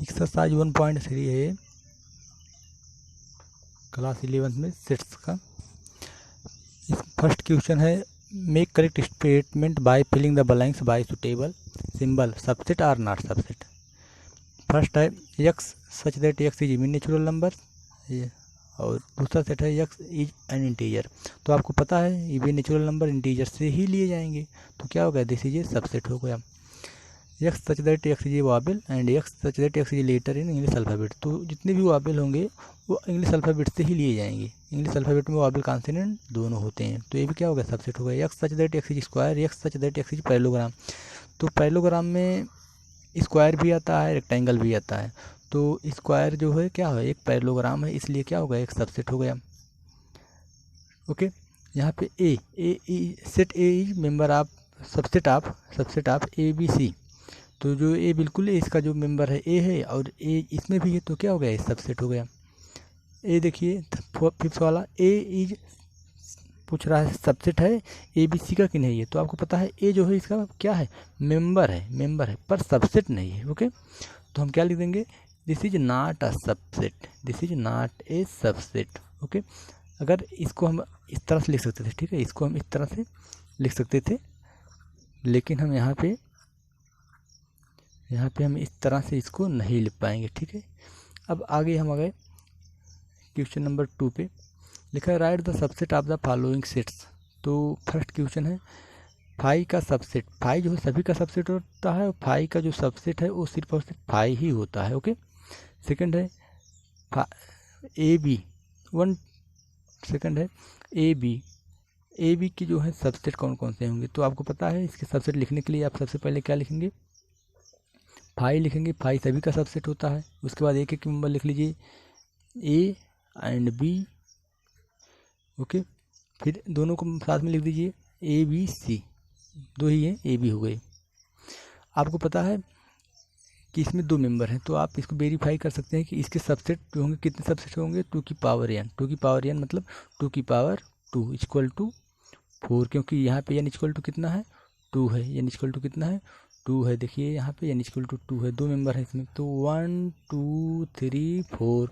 Exercise 1.3 है class 11 में sets का। फर्स्ट क्वेश्चन है make correct statement by filling the blanks by suitable symbol subset or not subset. First है x such that x is even natural number, और दूसरा set है x is an integer. तो आपको पता है इवन नेचुरल नंबर इंटीजर से ही लिए जाएंगे, तो क्या हो गया, दिस इज ए सबसेट हो गया। X such that x is a vowel and x such that x is letter in English alphabet. तो जितने भी वाबल होंगे वो इंग्लिश अल्फ़ाबेट से ही लिए जाएंगे। इंग्लिश अल्फ़ाबेट में वाबल कॉन्सोनेंट दोनों होते हैं, तो ये भी क्या हो गया, सबसेट हो गया। X such that x is square, x such that x is parallelogram. तो पैरेललोग्राम में स्क्वायर भी आता है, रेक्टेंगल भी आता है। तो स्क्वायर जो है क्या है, एक पैरेललोग्राम है, इसलिए क्या हो गया, एक सबसेट हो गया। ओके, यहाँ पे A set A is member of subset of A B C. तो जो ए बिल्कुल इसका जो मेंबर है ए है और ए इसमें भी है, तो क्या हो गया, सबसेट हो गया। ए देखिए फिफ्थ वाला ए इज पूछ रहा है सबसेट है ए बी सी का कि नहीं है। तो आपको पता है ए जो है इसका क्या है, मेंबर है पर सबसेट नहीं है। ओके, तो हम क्या लिख देंगे, this is not a subset, this is not a subset. Okay, अगर इसको हम इस तरह से लिख सकते थे, ठीक है, इसको हम इस तरह से लिख सकते थे, लेकिन हम यहाँ पे हम इस तरह से इसको नहीं लिख पाएंगे। ठीक है, अब आगे हम आ गए क्वेश्चन नंबर 2 पे। लिखा है right the subset of the following sets. तो फर्स्ट क्वेश्चन है फाई का सबसेट। फाई जो है सभी का सबसेट होता है, और फाई का जो सबसेट है वो सिर्फ और सिर्फ फाई ही होता है। ओके, सेकंड है ए बी वन, सेकंड है ए बी की जो है सबसेट कौन कौन से होंगे। तो आपको पता है इसके सबसेट लिखने के लिए आप सबसे पहले क्या लिखेंगे, फाई लिखेंगे, फाई सभी का सबसेट होता है। उसके बाद एक एक मेंबर लिख लीजिए ए एंड बी। ओके, फिर दोनों को साथ में लिख दीजिए ए बी सी, दो ही हैं, ए बी हो गए। आपको पता है कि इसमें दो मेंबर हैं, तो आप इसको वेरीफाई कर सकते हैं कि इसके सबसेट जो होंगे, कितने सबसेट होंगे, 2 की पावर n, 2 की पावर n मतलब 2 की पावर 2 इक्वल टू 4, क्योंकि यहाँ पे n इक्वल टू कितना है, 2 है, n इक्वल टू कितना है, 2 है। देखिए यहाँ पे n इक्वल टू 2 है, दो मेंबर है इसमें, तो 1 2 3 4।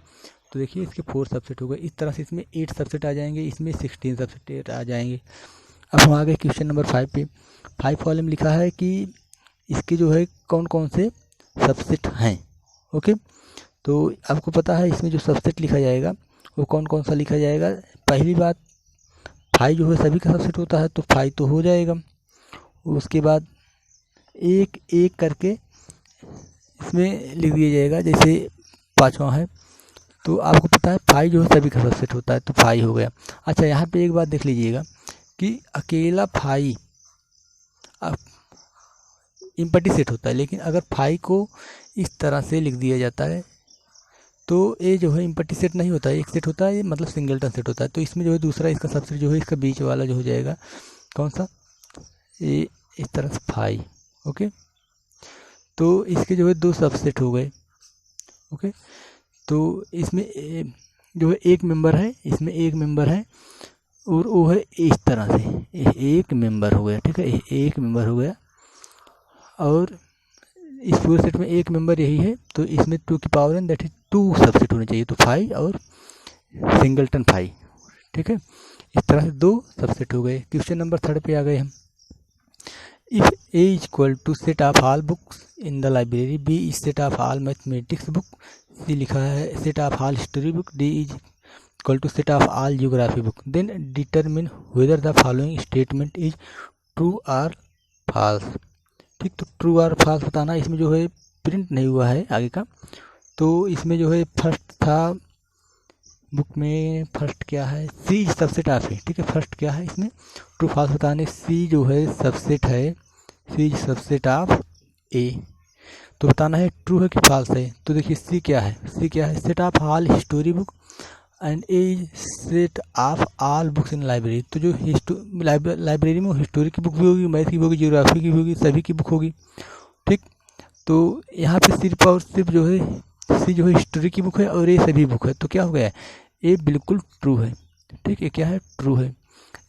तो देखिए इसके 4 सबसेट हो गए। इस तरह से इसमें 8 सबसेट आ जाएंगे, इसमें 16 सबसेट आ जाएंगे। अब हम आ गए क्वेश्चन नंबर 5 पे। 5 कॉलम लिखा है कि इसके जो है कौन कौन से सबसेट हैं। ओके, तो आपको पता है इसमें जो सबसेट लिखा जाएगा वो कौन कौन सा लिखा जाएगा। पहली बात, फाइव जो है सभी का सबसेट होता है, तो फाइव तो हो जाएगा। उसके बाद एक एक करके इसमें लिख दिया जाएगा, जैसे पाँचवा है, तो आपको पता है फाइव जो है सभी का सबसेट होता है, तो फाइव हो गया। अच्छा, यहाँ पे एक बात देख लीजिएगा कि अकेला फाइव इम्पटी सेट होता है, लेकिन अगर फाइव को इस तरह से लिख दिया जाता है तो ये जो है इम्पटी सेट नहीं होता है, एक सेट होता है, ये मतलब सिंगलटन सेट होता है। तो इसमें जो है दूसरा इसका सबसेट जो है इसका बीच वाला जो हो जाएगा कौन सा, ये इस तरह से फाइव। ओके, तो इसके जो है दो सबसेट हो गए। ओके, तो इसमें जो है एक मेंबर है, इसमें एक मेंबर है, और वो है इस तरह से एक मेंबर हो गया। ठीक है, एक मेंबर हो गया, और इस पूरे सेट में एक मेंबर यही है, तो इसमें 2 की power n that is 2 subset होने चाहिए, तो 5 और सिंगलटन 5। ठीक है, इस तरह से दो सबसेट हो गए। क्वेश्चन नंबर 3 पे आ गए हम। If A is equal to set of all books in the library, B is set of all mathematics book, C लिखा है set of all history book, D is equal to set of all geography book, then determine whether the following statement is true और false. ठीक, तो true और false बताना। इसमें जो है प्रिंट नहीं हुआ है आगे का, तो इसमें जो है फर्स्ट था बुक में, फर्स्ट क्या है, सी सबसेट ऑफ ए। ठीक है, फर्स्ट क्या है इसमें ट्रू फॉल्स बताने, सी जो है सबसेट है, सी सबसेट ऑफ ए, तो बताना है ट्रू है कि फॉल्स है। तो देखिए सी क्या है, सी क्या है, set of all history book and A set of all books in library. तो जो लाइब्रेरी में हिस्टोरी की बुक भी होगी, मैथ की भी होगी, जियोग्राफी की भी होगी, सभी की बुक होगी। ठीक, तो यहाँ पे सिर्फ और सिर्फ जो है सी जो है हिस्टोरी की बुक है और ये सभी बुक है, तो क्या हो गया, ये बिल्कुल ट्रू है। ठीक है, क्या है, ट्रू है।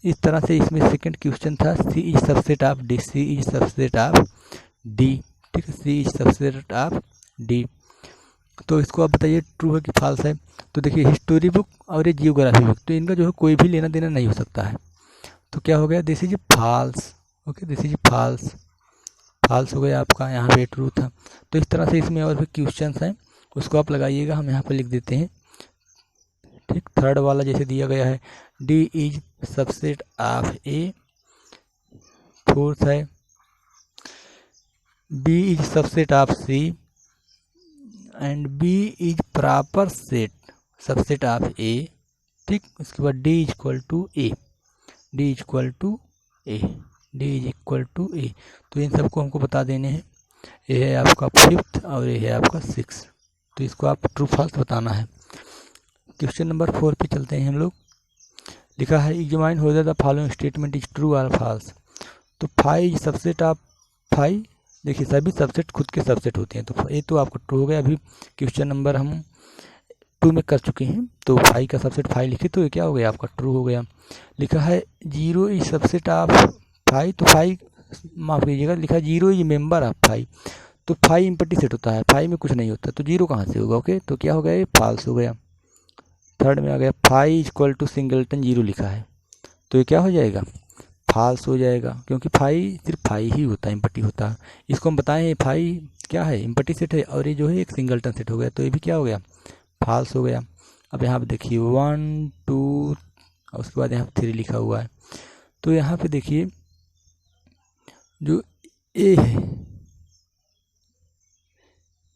इस तरह से इसमें सेकंड क्वेश्चन था C is subset of D, C is subset of D. ठीक है, C is subset of D. तो इसको आप बताइए ट्रू है कि फॉल्स है। तो देखिए हिस्टोरी बुक और ये जियोग्राफी बुक, तो इनका जो है कोई भी लेना देना नहीं हो सकता है। तो क्या हो गया, this is false. Okay, this is false, false हो गया आपका, यहाँ पे ट्रू था। तो इस तरह से इसमें और भी क्वेश्चंस हैं, उसको आप लगाइएगा, हम यहाँ पे लिख देते हैं। ठीक, थर्ड वाला जैसे दिया गया है, D is subset of A. Fourth है B is subset of C and B is proper set subset of A. ठीक, उसके बाद D is equal to A, D is equal to A, D is equal to A. तो इन सबको हमको बता देने हैं। ये है आपका फिफ्थ और ये है आपका सिक्स। तो इसको आप ट्रू फॉल्स बताना है। क्वेश्चन नंबर 4 पे चलते हैं हम लोग। लिखा है examine weather the following statement is true और फॉल्स। तो five is subset of five. देखिए सभी सबसेट खुद के सबसेट होते हैं, तो ये तो आपका ट्रू हो गया। अभी क्वेश्चन नंबर हम 2 में कर चुके हैं, तो फाइव का सबसेट फाइव लिखे, तो ये क्या हो गया आपका ट्रू हो गया। लिखा है zero is subset of five, तो फाइव माफ़ कीजिएगा, लिखा है zero is member of five. तो फाइव इम्पटी सेट होता है, फाइव में कुछ नहीं होता, तो जीरो कहाँ से होगा। ओके, तो क्या हो गया, ये फॉल्स हो गया। थर्ड में आ गया five equal to singleton zero लिखा है, तो ये क्या हो जाएगा, फॉल्स हो जाएगा, क्योंकि फाइव सिर्फ फाइव ही होता है, इम्पटी होता है। इसको हम बताएं फाइव क्या है, इम्पटी सेट है, और ये जो है एक सिंगलटन सेट हो गया, तो ये भी क्या हो गया, फॉल्स हो गया। अब यहाँ पे देखिए 1 2 और उसके बाद यहाँ 3 लिखा हुआ है। तो यहाँ पे देखिए जो ए है,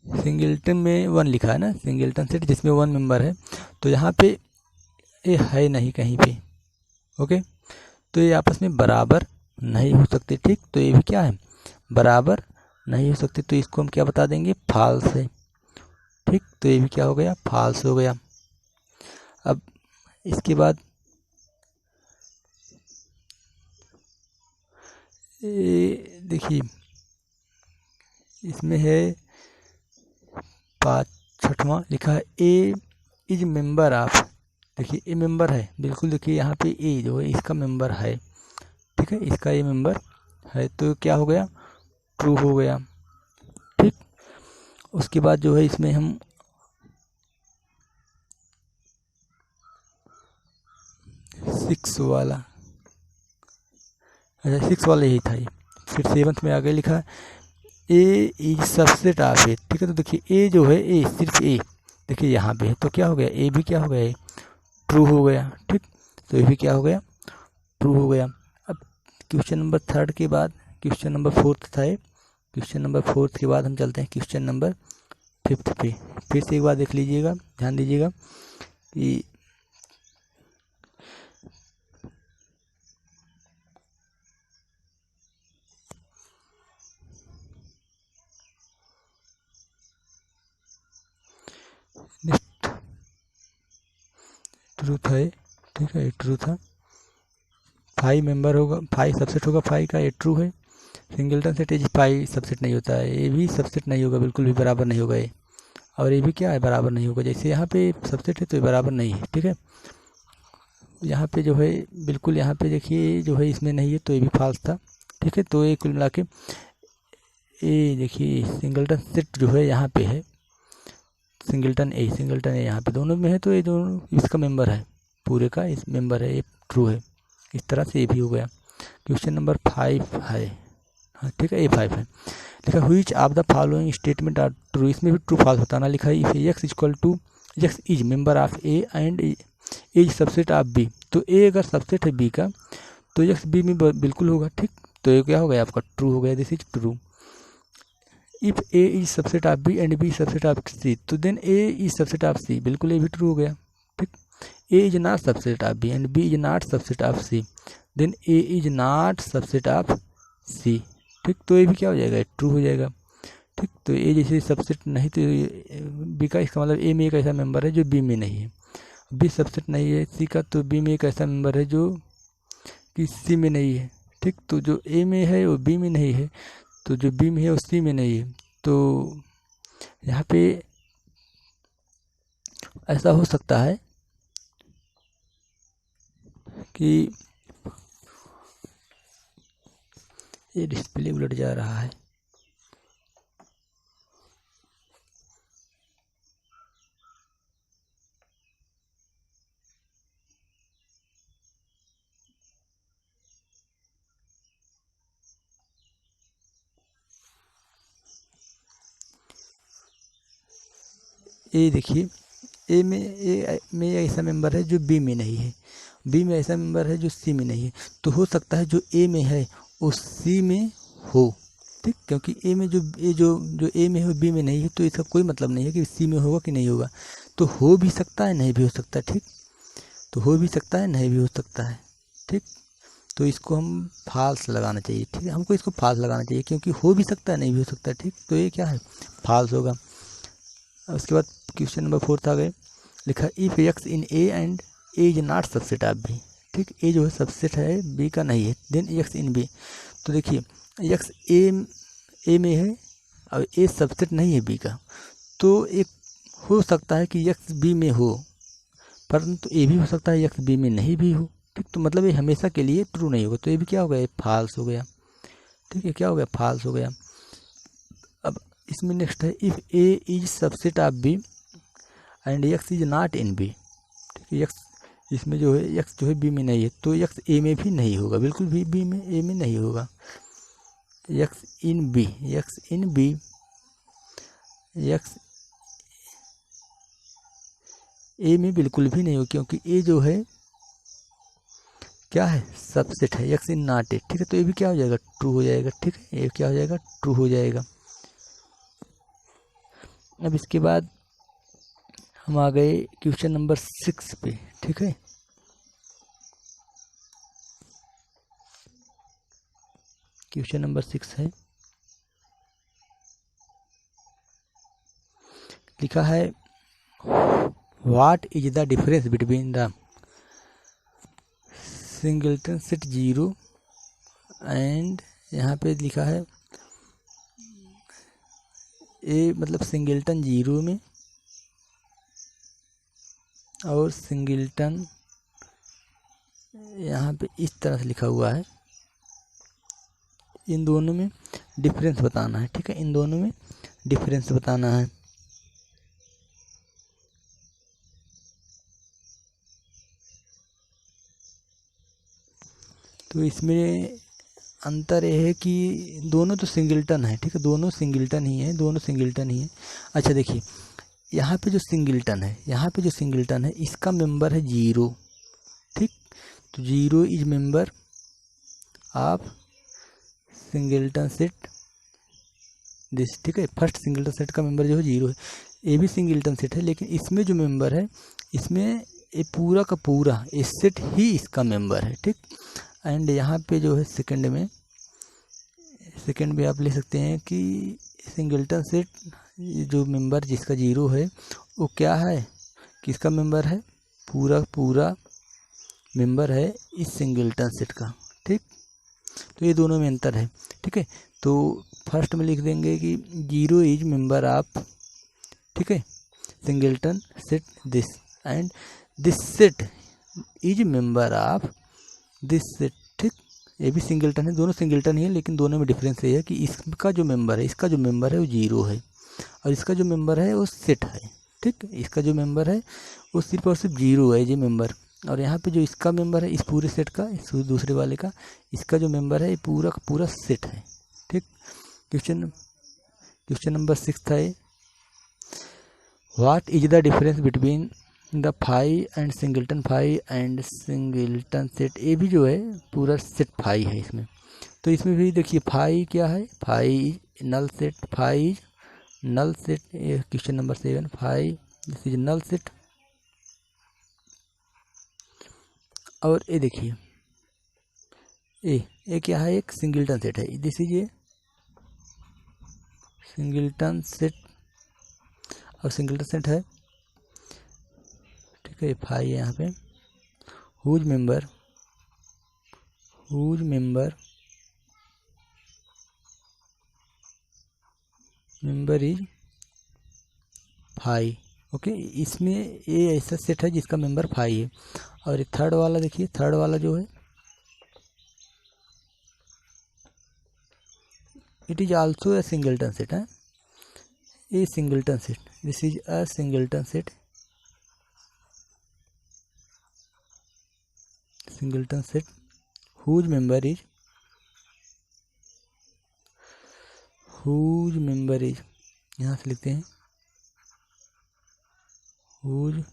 सिंगलटन में 1 लिखा है ना, सिंगलटन सेट जिसमें 1 मेंबर है, तो यहाँ पे ए है नहीं कहीं पे। ओके, तो ये आपस में बराबर नहीं हो सकते। ठीक, तो ये भी क्या है, बराबर नहीं हो सकते, तो इसको हम क्या बता देंगे, फॉल्स है। ठीक, तो ये भी क्या हो गया, फॉल्स हो गया। अब इसके बाद देखिए इसमें है छठवां लिखा है ए इज मेंबर ऑफ। देखिए ए मेंबर है, बिल्कुल देखिए यहाँ पे ए जो है इसका मेंबर है। ठीक है, इसका ये मेंबर है, तो क्या हो गया, ट्रू हो गया। ठीक, उसके बाद जो है इसमें हम सिक्स वाला, अच्छा सिक्स वाला यही था ये। फिर सेवंथ में आगे लिखा ए इज सबसेट ऑफ ए। ठीक है, तो देखिए ए जो है, ए सिर्फ ए देखिए यहाँ पे है, तो क्या हो गया, ए भी क्या हो गया, ट्रू हो गया। ठीक, तो ये भी क्या हो गया, ट्रू हो गया। अब क्वेश्चन नंबर थर्ड के बाद क्वेश्चन नंबर फोर्थ था ये। क्वेश्चन नंबर फोर्थ के बाद हम चलते हैं क्वेश्चन नंबर फिफ्थ पे। फिर से एक बार देख लीजिएगा, ध्यान दीजिएगा कि ट्रूथ है। ठीक है, ये ट्रू था। फाइव मेंबर होगा, फाइव सबसेट होगा फाइव का, ये ट्रू है। Singleton set is five subset नहीं होता है, ये भी सबसेट नहीं होगा, बिल्कुल भी बराबर नहीं होगा ये। और ये भी क्या है, बराबर नहीं होगा। जैसे यहाँ पे सबसेट है तो ये बराबर नहीं है। ठीक है, यहाँ पे जो है बिल्कुल, यहाँ पे देखिए जो है इसमें नहीं है, तो ये भी फॉल्स था। ठीक है, तो ये कुल मिला के ये देखिए सिंगलटन सेट जो है यहाँ पे है, सिंगलटन ए यहाँ पे दोनों में है, तो ये दोनों इसका मेंबर है, पूरे का इस मेंबर है, ये ट्रू है। इस तरह से ये भी हो गया। क्वेश्चन नंबर 5 है, हाँ ठीक है, A5 है। लिखा which of the following statement are true. इसमें भी ट्रू फॉल्स बताना लिखा है। If X equal to X is member of A and is subset of B. तो ए अगर सबसेट है बी का, तो एक्स बी में बिल्कुल होगा। ठीक, तो ये क्या हो गया आपका, ट्रू हो गया, this is true. If A is subset of B and B subset of C, तो then A is subset of C, बिल्कुल ये भी ट्रू हो गया। ठीक, A is not subset of B and B is not subset of C, then A is not subset of C. ठीक, तो ये भी क्या हो जाएगा, ट्रू हो जाएगा। ठीक, तो ए जैसे सबसेट नहीं, तो बी का इसका मतलब ए में एक ऐसा मेंबर है जो बी में नहीं है। बी सबसेट नहीं है सी का, तो बी में एक ऐसा मेंबर है जो कि सी में नहीं है। ठीक, तो जो ए में है वो बी में नहीं है, तो जो बी में है वो सी में नहीं है। तो यहाँ पे ऐसा हो सकता है कि ये डिस्प्ले उलट जा रहा है। ए देखिए, ए में ऐसा मेंबर है जो बी में नहीं है, बी में ऐसा मेंबर है जो सी में नहीं है, तो हो सकता है जो ए में है वो सी में हो, ठीक, क्योंकि ए में जो ए में हो बी में नहीं है, तो इसका कोई मतलब नहीं है कि सी में होगा कि नहीं होगा, तो हो भी सकता है नहीं भी हो सकता है, ठीक, तो हो भी सकता है नहीं भी हो सकता है, ठीक, तो इसको हम फाल्स लगाना चाहिए, ठीक है, हमको इसको फाल्स लगाना चाहिए क्योंकि हो भी सकता है नहीं भी हो सकता है, ठीक, तो ये क्या है, फाल्स होगा। उसके बाद क्वेश्चन नंबर 4 आ गए, लिखा if X in A and A is not subset of B, ठीक, ए जो है सबसेट है बी का नहीं है, देन एक्स इन बी, तो देखिए एक्स ए में है और ए सबसेट नहीं है बी का, तो एक हो सकता है कि एक्स बी में हो, परंतु ए भी हो सकता है एक्स बी में नहीं भी हो, ठीक, तो मतलब ये हमेशा के लिए ट्रू नहीं होगा, तो ये भी क्या हो गया, फाल्स हो गया, ठीक है, क्या हो गया, फाल्स हो गया। अब इसमें नेक्स्ट है if A is subset of B and X is not in B, ठीक है, एक्स इसमें जो है एक्स जो है बी में नहीं है, तो एक्स ए में भी नहीं होगा, बिल्कुल भी बी में ए में नहीं होगा, x in B, x in B, x ए में बिल्कुल भी नहीं हो, क्योंकि ए जो है क्या है, सबसेट है, एक्स इन नॉट ए, ठीक है, तो ये भी क्या हो जाएगा, ट्रू हो जाएगा, ठीक है, ये क्या हो जाएगा, ट्रू हो जाएगा। अब इसके बाद हम आ गए क्वेश्चन नंबर 6 पे, ठीक है, क्वेश्चन नंबर 6 है, लिखा है what is the difference between the singleton set zero and, यहाँ पे लिखा है ए मतलब सिंगल्टन जीरो में और सिंगल्टन यहाँ पे इस तरह से लिखा हुआ है, इन दोनों में डिफरेंस बताना है, ठीक है, इन दोनों में डिफरेंस बताना है। तो इसमें अंतर यह है कि दोनों तो सिंगल्टन है, ठीक है, दोनों सिंगल्टन ही है, दोनों सिंगल्टन ही है। अच्छा देखिए, यहाँ पे जो सिंगल्टन है, यहाँ पे जो सिंगल्टन है इसका मेंबर है जीरो, ठीक, तो zero is member of singleton set this, ठीक है, फर्स्ट सिंगल्टन सेट का मेंबर जो है जीरो है, ये भी सिंगल्टन सेट है, लेकिन इसमें जो मेंबर है इसमें ये पूरा का पूरा ये सेट ही इसका मेंबर है, ठीक, एंड यहाँ पे जो है सेकंड में आप ले सकते हैं कि सिंगल्टन सेट जो मेंबर जिसका जीरो है वो क्या है, किसका मेंबर है, पूरा पूरा मेंबर है इस सिंगल्टन सेट का, ठीक, तो ये दोनों में अंतर है, ठीक है, तो फर्स्ट में लिख देंगे कि जीरो इज मेंबर ऑफ, ठीक है, singleton set this and this set is member of this set, ठीक, ये भी सिंगल्टन है, दोनों सिंगल्टन ही है, लेकिन दोनों में डिफरेंस ये है कि इसका जो मेंबर है, इसका जो मेंबर है वो जीरो है और इसका जो मेंबर है वो सेट है, ठीक, इसका जो मेंबर है वो सिर्फ और सिर्फ जीरो है ये मेंबर, और यहाँ पे जो इसका मेंबर है इस पूरे सेट का, इस दूसरे वाले का, इसका जो मेंबर है ये पूरा का पूरा सेट है, ठीक। क्वेश्चन नंबर 6 है what is the difference between the five and singleton five and singleton set, ये भी जो है पूरा सेट फाइव है इसमें, तो इसमें भी देखिए फाइव क्या है, five null set, five null set, ये question number 7, five this is null set, और ये देखिए ये क्या है, एक सिंगल्टन सेट है, this is a singleton set और सिंगल्टन सेट है, ठीक है, फाइव है यहाँ पे, whose member is five, okay, इसमें ये ऐसा सेट है जिसका मेंबर फाइव है, और ये थर्ड वाला देखिए, थर्ड वाला जो है it is also a singleton set है, a singleton set, this is a singleton set, whose member is यहाँ से लिखते हैं हुज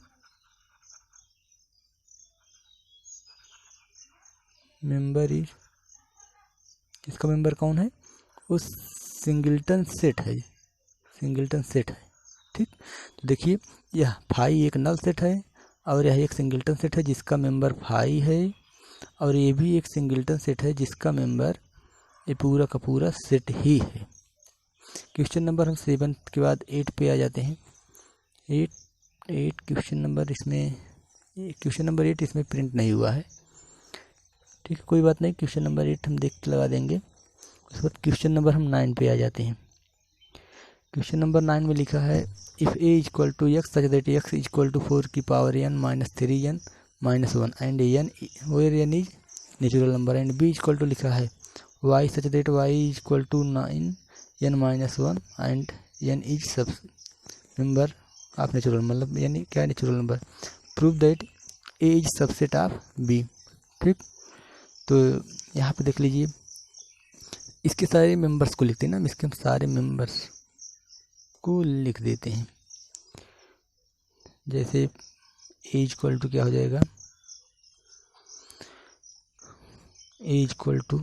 मेंबर इज, इसका मेंबर कौन है, उस सिंगल्टन सेट है, सिंगल्टन सेट है। ठीक, तो देखिए यह फाई एक नल सेट है और यह एक सिंगल्टन सेट है जिसका मेंबर फाई है, और ये भी एक सिंगल्टन सेट है जिसका मेंबर, ये पूरा का पूरा सेट ही है। क्वेश्चन नंबर हम 7 के बाद 8 पे आ जाते हैं। 8 क्वेश्चन नंबर इसमें, क्वेश्चन नंबर 8 इसमें प्रिंट नहीं हुआ है। ठीक है, कोई बात नहीं, क्वेश्चन नंबर 8 हम देख के लगा देंगे। उसके बाद क्वेश्चन नंबर हम 9 पे आ जाते हैं। क्वेश्चन नंबर 9 में लिखा है if A equal to X such that X equal to 4 की power n minus 3n minus 1 and N where N is natural number, and B equal to लिखा है y such that y equal to 9 n minus 1 and n is sub member of natural, मतलब यानी क्या natural number, prove that A is subset of B. ठीक, तो यहाँ पे देख लीजिए इसके सारे मेंबर्स को लिखते हैं ना, इसके हम सारे मेंबर्स को लिख देते हैं। जैसे ए इक्वल टू क्या हो जाएगा, ए इक्वल टू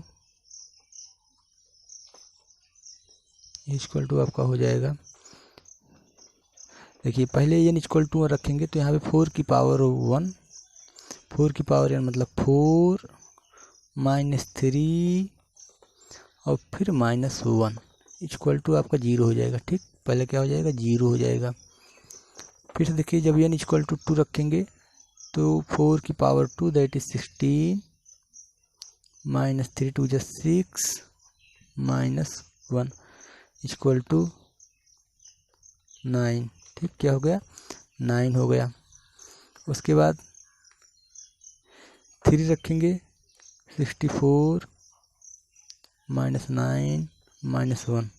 आपका हो जाएगा, देखिए पहले n इक्वल टू रखेंगे तो यहाँ पे 4 की पावर 1, 4 की पावर n मतलब 4 माइनस 3 और फिर माइनस 1 इक्वल टू आपका 0 हो जाएगा। ठीक, पहले क्या हो जाएगा, 0 हो जाएगा। फिर से देखिए जब n इक्वल टू 2 रखेंगे तो 4 की पावर 2 दैट इज 16 माइनस 3 2 जा 6 माइनस 1 इक्वल टू 9। ठीक, क्या हो गया, 9 हो गया। उसके बाद 3 रखेंगे 64 माइनस 9 माइनस 1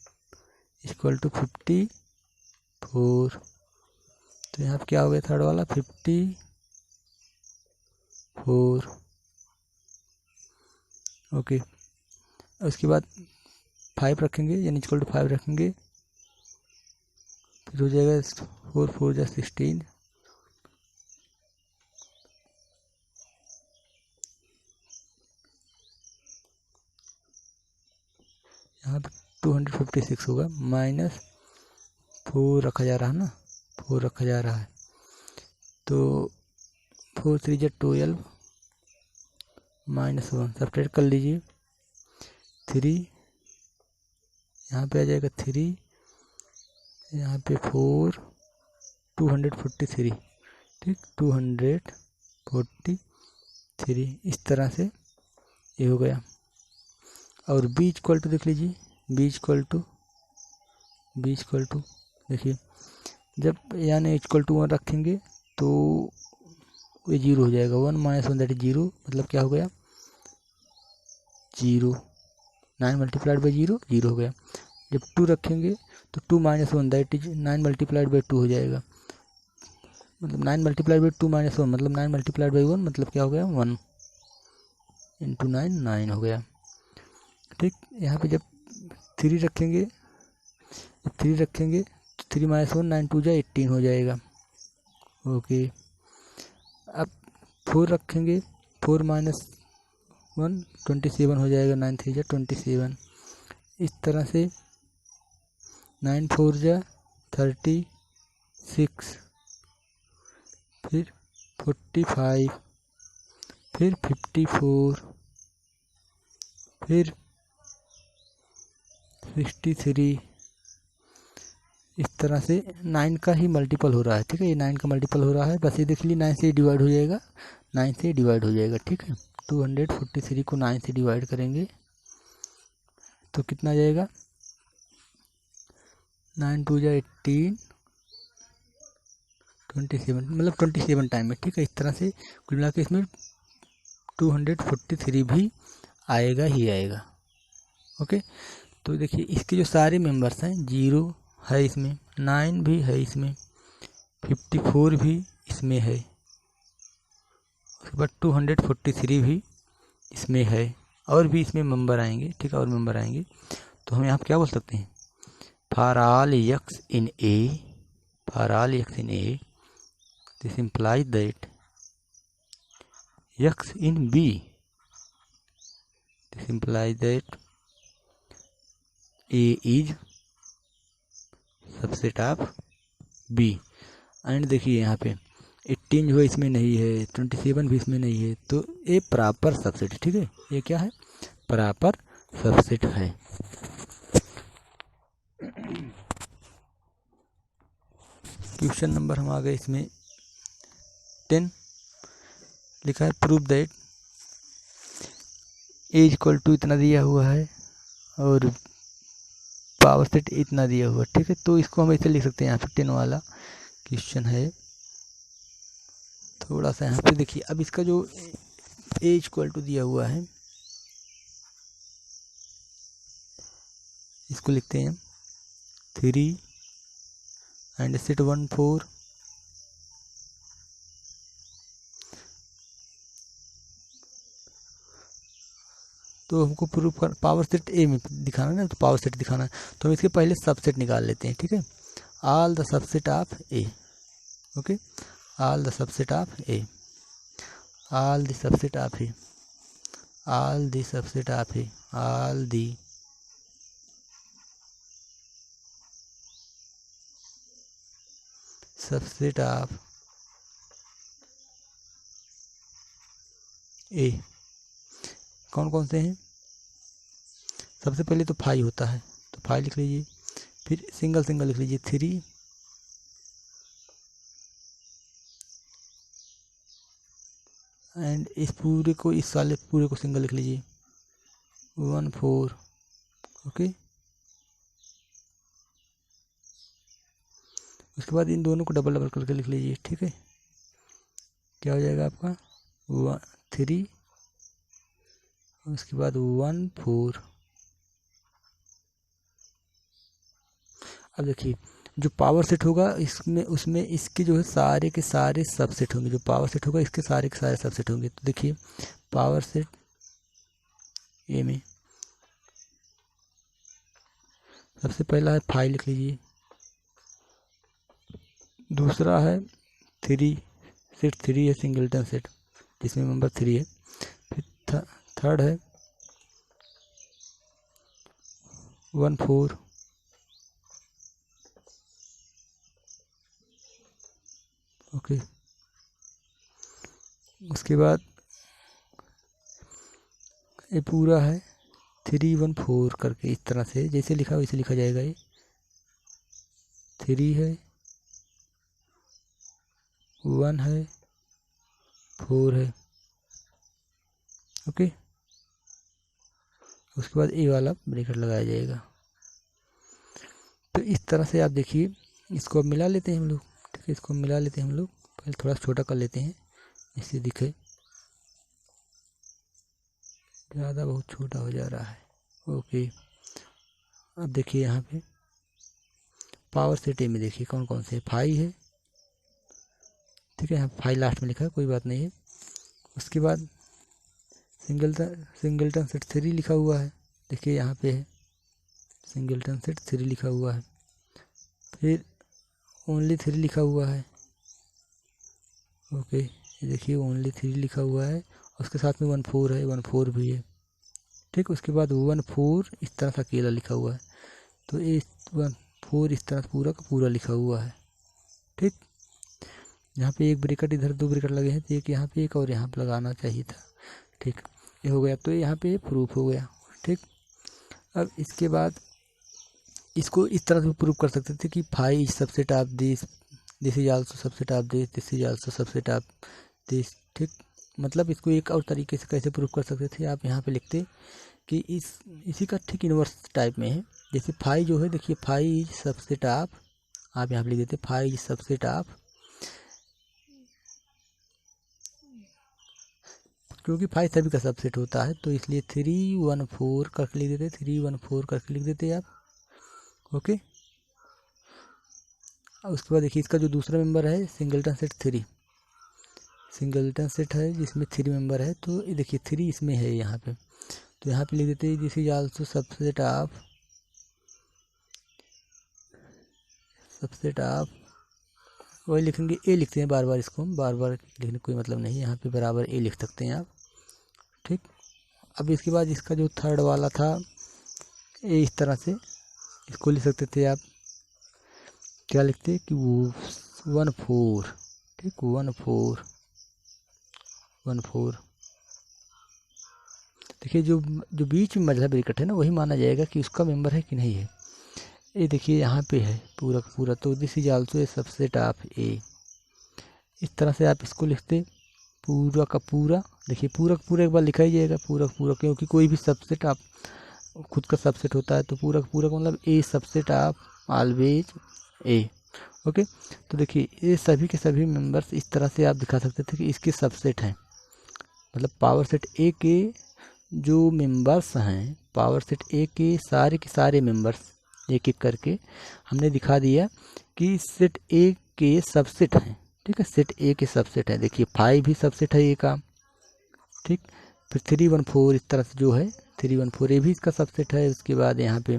इक्वल टू 54। तो यहाँ पे क्या हो गया, थर्ड वाला 54। ओके, उसके बाद 5 रखेंगे यानी इक्वल टू 5 रखेंगे, फिर हो जाएगा 4 4 जा 16 यहाँ पे 256 होगा, माइनस 4 रखा जा रहा है ना, 4 रखा जा रहा है, तो 4 3 जा 12 माइनस 1 सब्ट्रैक्ट कर लीजिए, 3 यहाँ पे आ जाएगा 3, यहाँ पे 4 243। ठीक, 243 इस तरह से ये हो गया। और b इक्वल टू देख लीजिए, b इक्वल टू देखिए जब यानी इक्वल टू 1 रखेंगे तो ये 0 हो जाएगा, 1 माइनस 1 दैट इज 0, मतलब क्या हो गया 0, 9 मल्टीप्लाइड बाई 0 0 हो गया। जब 2 रखेंगे तो 2 minus 1 that is 9 multiplied by 2 हो जाएगा, मतलब 9 मल्टीप्लाइड बाई 2 माइनस 1 मतलब 9 मल्टीप्लाइड बाई 1 मतलब क्या हो गया 1 इंटू 9 9 हो गया। ठीक, यहाँ पे जब 3 रखेंगे, तो 3 माइनस 1 9 2 जा 18 हो जाएगा। ओके, अब 4 रखेंगे, 4 माइनस 1 27 हो जाएगा, 9 3 जा 27। इस तरह से 9 4 जा 36, फिर 45, फिर 54, फिर 63। इस तरह से 9 का ही मल्टीपल हो रहा है। ठीक है, ये 9 का मल्टीपल हो रहा है, बस ये देख लीजिए 9 से डिवाइड हो जाएगा, 9 से डिवाइड हो जाएगा। ठीक है, 243 को 9 से डिवाइड करेंगे तो कितना आ जाएगा, 9 2 जा 18 27 मतलब 27 टाइम में। ठीक है, इस तरह से कुल मिला के इसमें 243 भी आएगा ही आएगा। ओके, तो देखिए इसके जो सारे मेंबर्स हैं, 0 है इसमें, 9 भी है इसमें, 54 भी इसमें है, उसके बाद 243 भी इसमें है, और भी इसमें मेंबर आएंगे। ठीक है, और मेंबर आएंगे तो हम यहाँ पर क्या बोल सकते हैं, for all x in A this implies that x in B, this implies that A is subset of B। And देखिए यहाँ पे 18 जो है इसमें नहीं है, 27 भी इसमें नहीं है, तो ये प्रॉपर सबसेट है। ठीक है, ये क्या है? प्रॉपर सबसेट है। क्वेश्चन नंबर हम आ गए इसमें 10, लिखा है prove that A equal to इतना दिया हुआ है और पावर सेट इतना दिया हुआ है। ठीक है, तो इसको हम ऐसे लिख सकते हैं, यहाँ पे 10 वाला क्वेश्चन है। थोड़ा सा यहाँ पे देखिए, अब इसका जो ए इक्वल टू दिया हुआ है इसको लिखते हैं 3 एंड सेट 1 4, तो हमको प्रूफ कर पावर सेट ए में दिखाना है ना, तो पावर सेट दिखाना है, तो हम इसके पहले सबसेट निकाल लेते हैं। ठीक है, all the subset of A, okay, all the subset of A, all the subset of A, all the subset of A, all the subset of A कौन कौन से हैं? सबसे पहले तो 5 होता है, तो 5 लिख लीजिए, फिर सिंगल सिंगल लिख लीजिए 3 एंड इस पूरे को, इस वाले पूरे को सिंगल लिख लीजिए 1 4, ओके। उसके बाद इन दोनों को डबल डबल करके लिख लीजिए। ठीक है, क्या हो जाएगा आपका 3, उसके बाद 1 4। अब देखिए जो पावर सेट होगा इसमें, उसमें इसके जो है सारे के सारे सबसेट होंगे, जो पावर सेट होगा इसके सारे के सारे सबसेट होंगे। तो देखिए पावर सेट ए में सबसे पहला है 5 लिख लीजिए, दूसरा है 3, सेट 3 है सिंगलटन सेट जिसमें मेंबर 3 है, फिर थर्ड है 1 4, ओके। उसके बाद ये पूरा है 3 1 4 करके, इस तरह से जैसे लिखा वैसे लिखा जाएगा। ये 3 है, 1 है, 4 है, ओके। उसके बाद ए वाला ब्रैकेट लगाया जाएगा। तो इस तरह से आप देखिए, इसको अब मिला लेते हैं हम लोग। ठीक है, इसको मिला लेते हैं हम लोग, पहले थोड़ा छोटा कर लेते हैं इससे दिखे, ज़्यादा बहुत छोटा हो जा रहा है, ओके। अब देखिए यहाँ पे पावर सेट ए में देखिए कौन कौन से 5 है। ठीक है, यहाँ 5 लास्ट में लिखा है, कोई बात नहीं है। उसके बाद सिंगलटन सेट 3 लिखा हुआ है, देखिए यहाँ पे है सिंगलटन सेट 3 लिखा हुआ है, फिर ओनली 3 लिखा हुआ है, ओके। ये देखिए ओनली 3 लिखा हुआ है, उसके साथ में 1 4 है, 1 4 भी है। ठीक, उसके बाद 1 4 इस तरह से अकेला लिखा हुआ है, तो ये 1 4 इस तरह से पूरा का पूरा लिखा हुआ है। ठीक, यहाँ पे एक ब्रैकेट, इधर 2 ब्रैकेट लगे हैं, तो एक यहाँ पे एक और यहाँ पे लगाना चाहिए था। ठीक, ये हो गया, तो यहाँ पे प्रूफ हो गया। ठीक, अब इसके बाद इसको इस तरह से प्रूफ कर सकते थे कि 5 is subset of this, this is also subset of this, this is also subset of this. ठीक, मतलब इसको एक और तरीके से कैसे प्रूफ कर सकते थे, आप यहाँ पे लिखते कि इसी का ठीक इन्वर्स टाइप में है। जैसे 5 जो है, देखिए 5 इज सबसेट ऑफ, आप यहाँ पे लिख देते 5 इज सबसेट ऑफ, क्योंकि 5 सभी का सबसेट होता है, तो इसलिए 3 1 4 करके लिख देते, 3 1 4 करके लिख देते आप, ओके। उसके बाद देखिए इसका जो दूसरा मेंबर है सिंगलटन सेट 3, सिंगलटन सेट है जिसमें 3 मेंबर है, तो ये देखिए 3 इसमें है यहाँ पे, तो यहाँ पे लिख देते हैं this is also subset of वही लिखेंगे, ए लिखते हैं बार बार, इसको हम बार बार लिखने कोई मतलब नहीं है, यहाँ पे बराबर ए लिख सकते हैं आप। ठीक, अब इसके बाद इसका जो थर्ड वाला था ए, इस तरह से इसको लिख सकते थे आप, क्या लिखते कि वो 1 4। ठीक, 1 4 देखिए जो जो बीच में मझला ब्रैकेट है ना, वही माना जाएगा कि उसका मेंबर है कि नहीं है। ये देखिए यहाँ पे है पूरा का पूरा, तो this is also a subset of A. इस तरह से आप इसको लिखते पूरा का पूरा। देखिए पूरा का पूरा एक बार लिखा ही जाएगा, पूरा का पूरा, क्योंकि कोई भी सबसेट आप खुद का सबसेट होता है, तो पूरा का पूरा का मतलब A subset of always A. Okay, तो देखिए ये सभी के सभी मेंबर्स इस तरह से आप दिखा सकते थे कि इसके सबसेट हैं, मतलब पावर सेट ए के जो मेंबर्स हैं, पावर सेट ए के सारे मेंबर्स एक एक करके हमने दिखा दिया कि सेट ए के सबसेट हैं। ठीक है, सेट ए के सबसेट है। देखिए 5 भी सबसेट है ए का। ठीक, फिर 3 1 4 इस तरह से जो है 3 1 4 ए भी इसका सबसेट है। उसके बाद यहाँ पे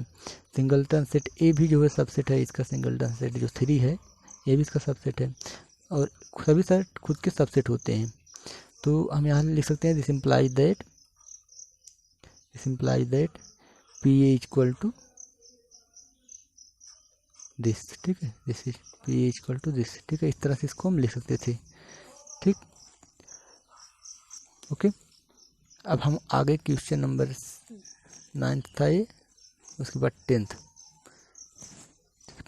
सिंगलटन सेट ए भी जो है सबसेट है इसका, सिंगलटन सेट जो 3 है ये भी इसका सबसेट है, और सभी सेट खुद के सबसेट होते हैं। तो हम यहाँ लिख सकते हैं this implies that P A equal to this. ठीक है, this is P A equal to this. ठीक है, इस तरह से इसको हम लिख सकते थे। ठीक, ओके, अब हम आगे क्वेश्चन नंबर 9 था ये, उसके बाद 10th।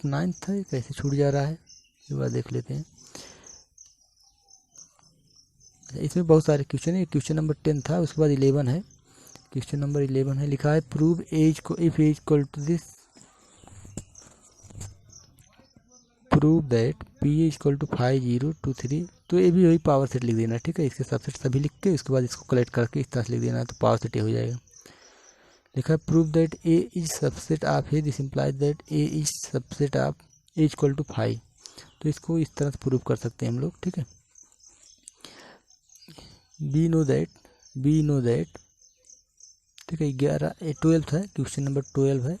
9 था ये, कैसे छूट जा रहा है ये बात देख लेते हैं। इसमें बहुत सारे क्वेश्चन है, क्वेश्चन नंबर 10 था, उसके बाद 11 है। क्वेश्चन नंबर 11 है, लिखा है प्रूव एज को if as equal to this, prove that P A equal to 5 0 2 3। तो ये भी वही पावर सेट लिख देना। ठीक है, इसके सबसेट सभी लिख के उसके बाद इसको कलेक्ट करके इस तरह से लिख देना, तो पावर सेट हो जाएगा। लिखा है prove that A is subset of A, this implies that A is subset of A equal to 5। तो इसको इस तरह से प्रूव कर सकते हैं हम लोग। ठीक है, बी नो दैट। ठीक है, 12 है, क्वेश्चन नंबर 12 है।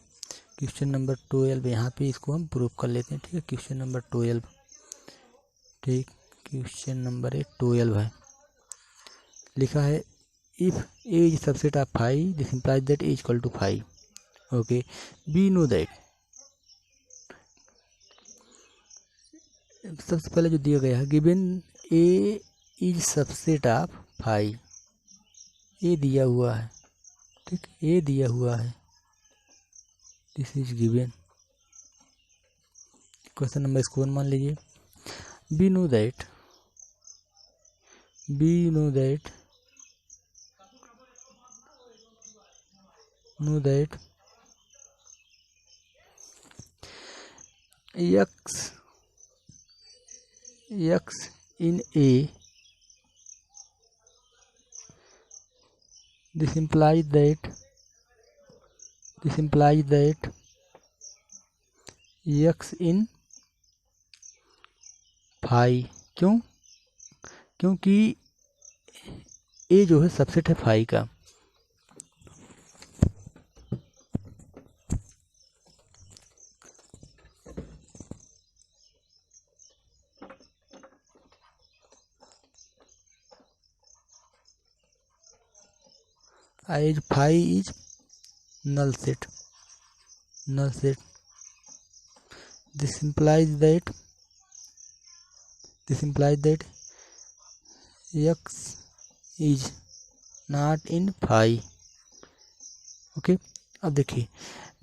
क्वेश्चन नंबर 12 यहाँ पे इसको हम प्रूव कर लेते हैं। ठीक है, क्वेश्चन नंबर 12। ठीक, क्वेश्चन नंबर 12 है, लिखा है if A is subset of 5, this implies that A equal to 5। Okay, be know that, सबसे पहले जो दिया गया है given A is subset of 5, A दिया हुआ है। ठीक, ए दिया हुआ है, this is given. Question number इसको 1 मान लीजिए। Be know that x in A, this implies that x in phi। क्यों? क्योंकि ए जो है सबसेट है फाई का। As phi is null set। this implies that x is not in phi। Okay, अब देखिए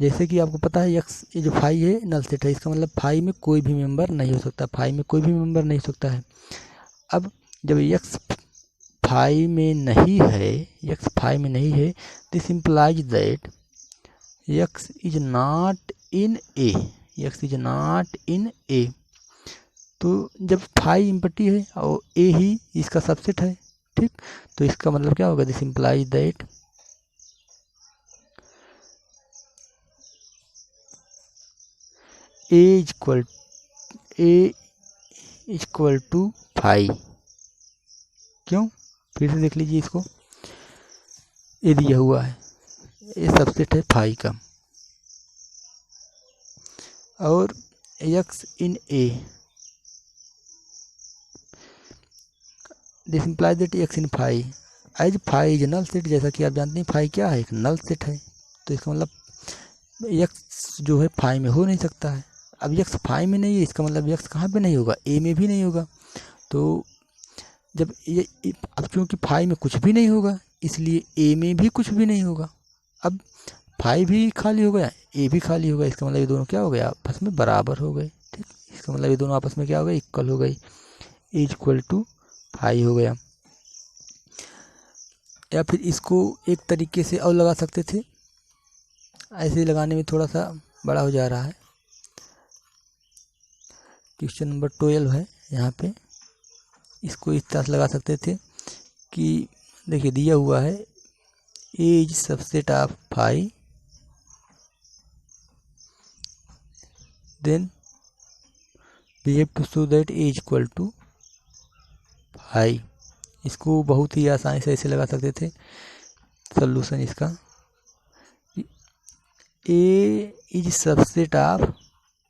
जैसे कि आपको पता है x ये जो फाई है नल सेट है, इसका मतलब फाई में कोई भी मेंबर नहीं हो सकता, है। अब जब x फाई में नहीं है, this implies that x is not in A. तो जब फाई इम्पटी है और ए ही इसका सबसेट है। ठीक, तो इसका मतलब क्या होगा, this implies that A equal to phi. क्यों? फिर से देख लीजिए इसको, ए दिया हुआ है, ये सबसेट है फाई का, और x in A this implies that X in phi as phi is null set. जैसा कि आप जानते हैं फाई क्या है, एक नल सेट है। तो इसका मतलब एक्स जो है फाई में हो नहीं सकता है। अब एक्स फाई में नहीं है, इसका मतलब एक्स कहाँ पे नहीं होगा, ए में भी नहीं होगा। तो जब ये अब क्योंकि फाई में कुछ भी नहीं होगा इसलिए ए में भी कुछ भी नहीं होगा। अब फाई भी खाली हो गया, ए भी खाली हो गया, इसका मतलब ये दोनों क्या हो गए, आपस में बराबर हो गए। ठीक, इसका मतलब ये दोनों आपस में क्या हो गए, इक्वल हो गई, इज इक्वल टू फाई हो गया। या फिर इसको एक तरीके से और लगा सकते थे, ऐसे लगाने में थोड़ा सा बड़ा हो जा रहा है। क्वेश्चन नंबर 12 है यहाँ पे, इसको इस तरह से लगा सकते थे कि देखिए दिया हुआ है A is subset of phi, then we have to show that A is equal to phi. इसको बहुत ही आसानी से ऐसे लगा सकते थे। सॉल्यूशन इसका, A is subset of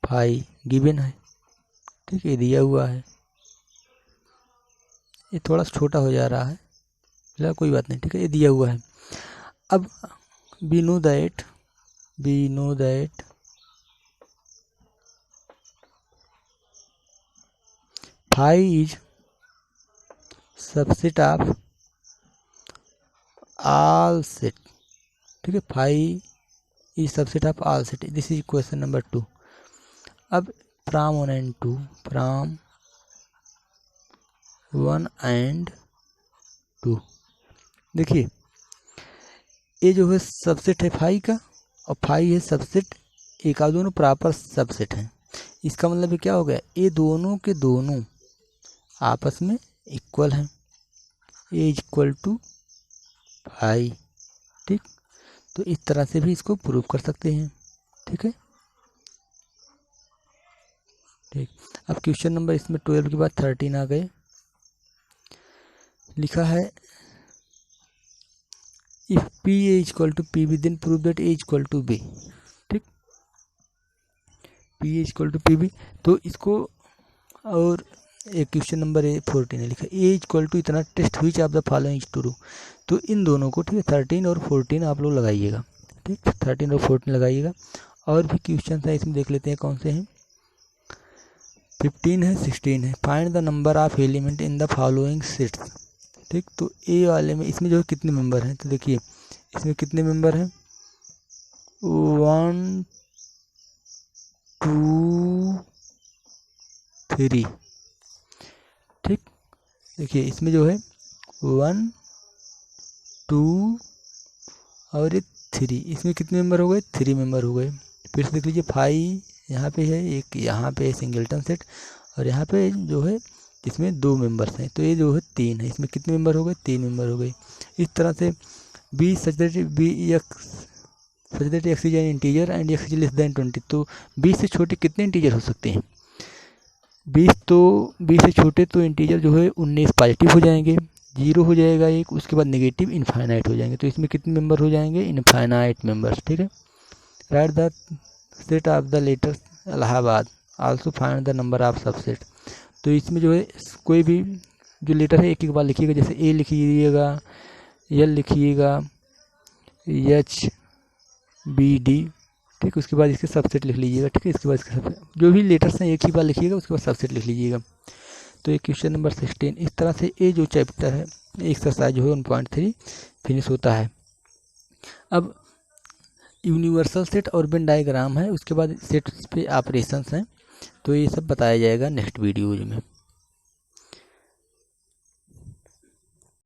phi given है, ठीक है, दिया हुआ है। ये थोड़ा छोटा हो जा रहा है फिलहाल, कोई बात नहीं, ठीक है, ये दिया हुआ है। अब we know that phi is subset of all set, ठीक है, phi is subset of all set. This is question number 2। अब फ्रॉम 1 and 2, फ्रॉम 1 and 2 देखिए ये जो है सबसेट है फाई का, और फाई है सबसेट ए का, दोनों प्रॉपर सबसेट हैं। इसका मतलब क्या हो गया, ये दोनों के दोनों आपस में इक्वल हैं, ए इज इक्वल टू फाई। ठीक, तो इस तरह से भी इसको प्रूव कर सकते हैं। ठीक है, ठीक। अब क्वेश्चन नंबर इसमें 12 के बाद 13 आ गए। लिखा है if P A equal to P B then prove that A equal to B. ठीक, P A equal to P B, तो इसको, और एक क्वेश्चन नंबर 14 है, लिखा ए इक्वल टू इतना test which of the following is true. तो इन दोनों को, ठीक है, 13 और 14 आप लोग लगाइएगा। ठीक, 13 और 14 लगाइएगा। और भी क्वेश्चन है इसमें, देख लेते हैं कौन से हैं। 15 है, 16 है। Find the number of element in the following sets. ठीक, तो ए वाले में इसमें जो है कितने मेंबर हैं, तो देखिए इसमें कितने मेंबर हैं, 1 2 3। ठीक, देखिए इसमें जो है 1 2 और 3, इसमें कितने मेंबर हो गए, 3 मेंबर हो गए। फिर से देख लीजिए, फाई यहाँ पे है, एक यहाँ पे है सिंगलटन सेट, और यहाँ पे जो है इसमें 2 मेंबर्स हैं, तो ये जो है 3 है। इसमें कितने मेंबर हो गए, 3 मेंबर हो गए। इस तरह से B such that x is an integer and X is less than 20। तो 20 से छोटे कितने इंटीजर हो सकते हैं, 20 से छोटे तो इंटीजर जो है 19 पॉजिटिव हो जाएंगे, 0 हो जाएगा एक, उसके बाद नेगेटिव इनफाइनाइट हो जाएंगे। तो इसमें कितने मेंबर हो जाएंगे, इनफाइनाइट मेंबर्स। ठीक है, right the set of the letters Allahabad, also find the number of subset. तो इसमें जो है कोई भी जो लेटर है एक एक बार लिखिएगा, जैसे ए लिखिएगा, एल लिखिएगा, एच बी डी। ठीक, उसके बाद इसके सबसेट लिख लीजिएगा। ठीक है, इसके बाद इसके सबसेट, जो भी लेटर्स हैं एक ही बार लिखिएगा, उसके बाद सबसेट लिख लीजिएगा। तो ये क्वेश्चन नंबर 16। इस तरह से ये जो चैप्टर है एक्सरसाइज जो है 1.3 फिनिश होता है। अब यूनिवर्सल सेट और वेन डायग्राम है, उसके बाद सेट्स पे ऑपरेशंस हैं, तो ये सब बताया जाएगा नेक्स्ट वीडियोज में।